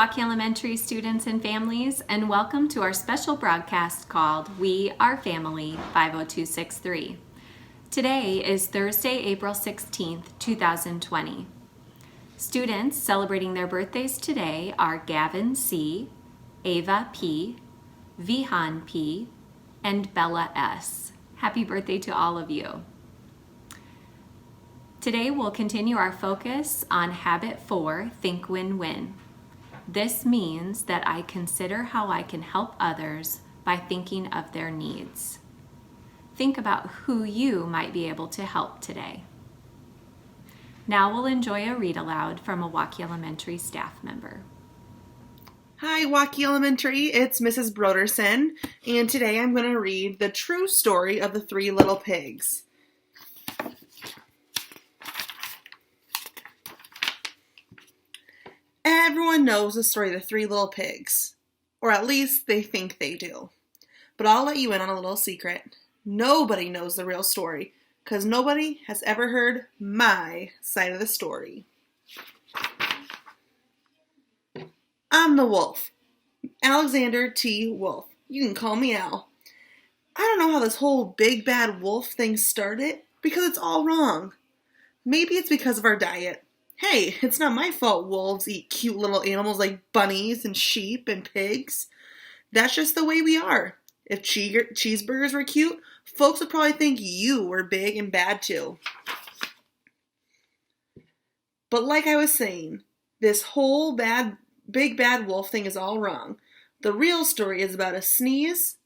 Milwaukee Elementary students and families, and welcome to our special broadcast called We Are Family 50263. Today is Thursday, April 16th, 2020. Students celebrating their birthdays today are Gavin C., Ava P., Vihan P., and Bella S. Happy birthday to all of you. Today we'll continue our focus on Habit 4, Think Win-Win. This means that I consider how I can help others by thinking of their needs. Think about who you might be able to help today. Now we'll enjoy a read aloud from a Milwaukee Elementary staff member. Hi, Milwaukee Elementary. It's Mrs. Broderson, and today I'm going to read the true story of the three little pigs. Everyone knows the story of the three little pigs, or at least they think they do. But I'll let you in on a little secret. Nobody knows the real story, because nobody has ever heard my side of the story. I'm the wolf, Alexander T. Wolf. You can call me Al. I don't know how this whole big bad wolf thing started, because it's all wrong. Maybe it's because of our diet. Hey, it's not my fault wolves eat cute little animals like bunnies and sheep and pigs. That's just the way we are. If cheeseburgers were cute, folks would probably think you were big and bad too. But like I was saying, this whole big bad wolf thing is all wrong. The real story is about a sneeze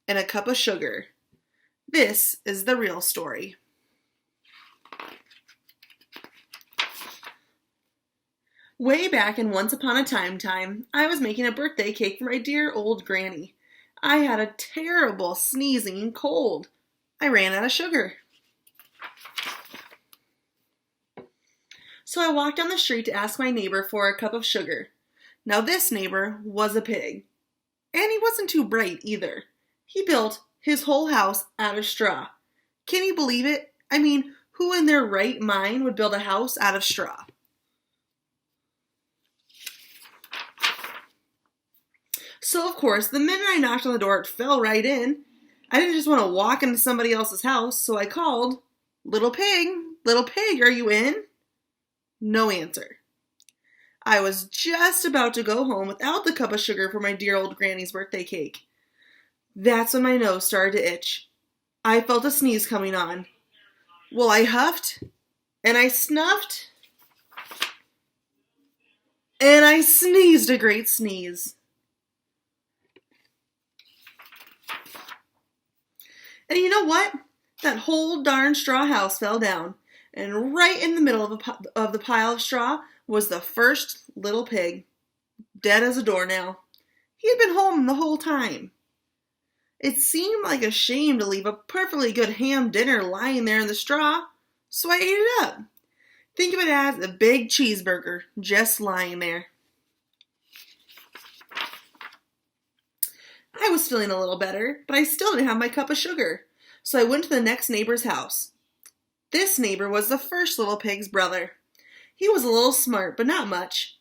and a cup of sugar. This is the real story. Way back in Once Upon a Time, I was making a birthday cake for my dear old granny. I had a terrible sneezing cold. I ran out of sugar. So I walked down the street to ask my neighbor for a cup of sugar. Now this neighbor was a pig. And he wasn't too bright either. He built his whole house out of straw. Can you believe it? I mean, who in their right mind would build a house out of straw? So, of course, the minute I knocked on the door, it fell right in. I didn't just want to walk into somebody else's house, so I called, Little pig, are you in? No answer. I was just about to go home without the cup of sugar for my dear old granny's birthday cake. That's when my nose started to itch. I felt a sneeze coming on. Well, I huffed, and I snuffed, and I sneezed a great sneeze. And you know what? That whole darn straw house fell down. And right in the middle of the pile of straw was the first little pig, dead as a doornail. He had been home the whole time. It seemed like a shame to leave a perfectly good ham dinner lying there in the straw, so I ate it up. Think of it as a big cheeseburger just lying there. I was feeling a little better, but I still didn't have my cup of sugar, so I went to the next neighbor's house. This neighbor was the first little pig's brother. He was a little smart, but not much.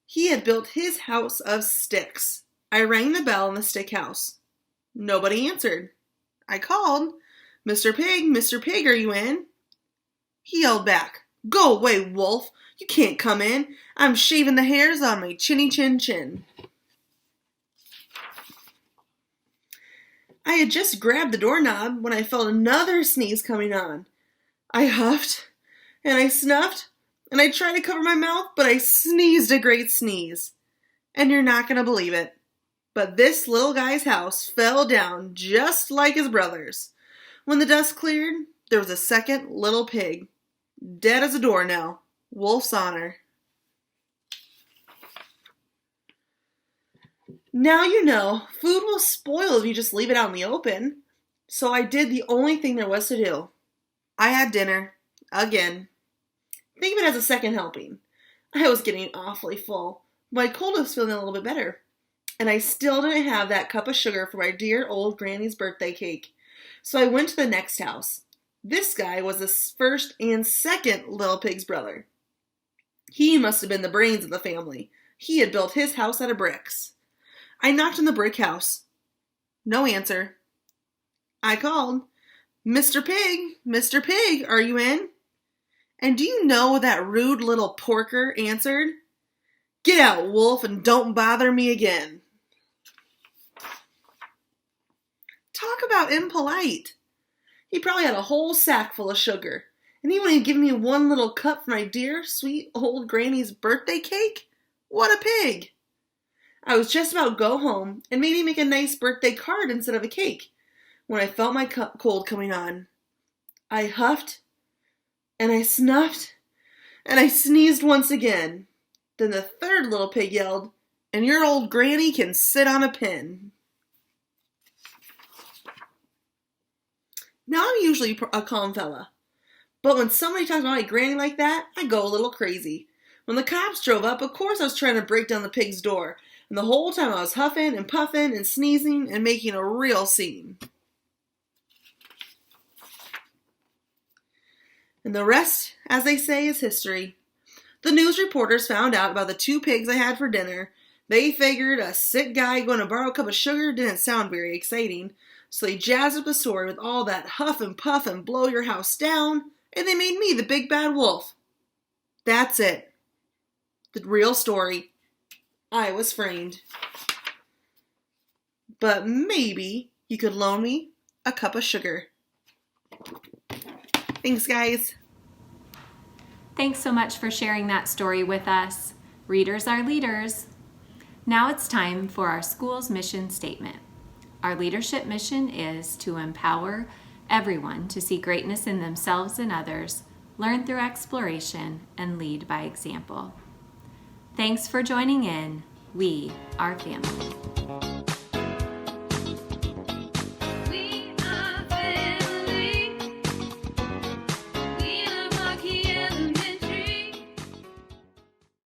He had built his house of sticks. I rang the bell in the stick house. Nobody answered. I called, Mr. Pig, are you in? He yelled back, Go away, wolf. You can't come in. I'm shaving the hairs on my chinny chin chin. I had just grabbed the doorknob when I felt another sneeze coming on. I huffed, and I snuffed, and I tried to cover my mouth, but I sneezed a great sneeze. And you're not going to believe it, but this little guy's house fell down just like his brother's. When the dust cleared, there was a second little pig, dead as a doornail, wolf's honor. Now you know, food will spoil if you just leave it out in the open. So I did the only thing there was to do. I had dinner. Again. Think of it as a second helping. I was getting awfully full. My cold was feeling a little bit better. And I still didn't have that cup of sugar for my dear old granny's birthday cake. So I went to the next house. This guy was the first and second little pig's brother. He must have been the brains of the family. He had built his house out of bricks. I knocked on the brick house. No answer. I called, "Mr. Pig, Mr. Pig, are you in?" And do you know what that rude little porker answered? "Get out, wolf, and don't bother me again." Talk about impolite. He probably had a whole sack full of sugar, and he wouldn't even give me one little cup for my dear, sweet old granny's birthday cake? What a pig! I was just about to go home and maybe make a nice birthday card instead of a cake when I felt my cold coming on. I huffed, and I snuffed, and I sneezed once again. Then the third little pig yelled, "And your old granny can sit on a pin." Now I'm usually a calm fella, but when somebody talks about my granny like that, I go a little crazy. When the cops drove up, of course I was trying to break down the pig's door, and the whole time I was huffing and puffing and sneezing and making a real scene. And the rest, as they say, is history. The news reporters found out about the 2 pigs I had for dinner. They figured a sick guy going to borrow a cup of sugar didn't sound very exciting, so they jazzed up the story with all that huff and puff and blow your house down, and they made me the big bad wolf. That's it. The real story. I was framed. But maybe you could loan me a cup of sugar. Thanks, guys. Thanks so much for sharing that story with us. Readers are leaders. Now it's time for our school's mission statement. Our leadership mission is to empower everyone to see greatness in themselves and others, learn through exploration, and lead by example. Thanks for joining in. We are family.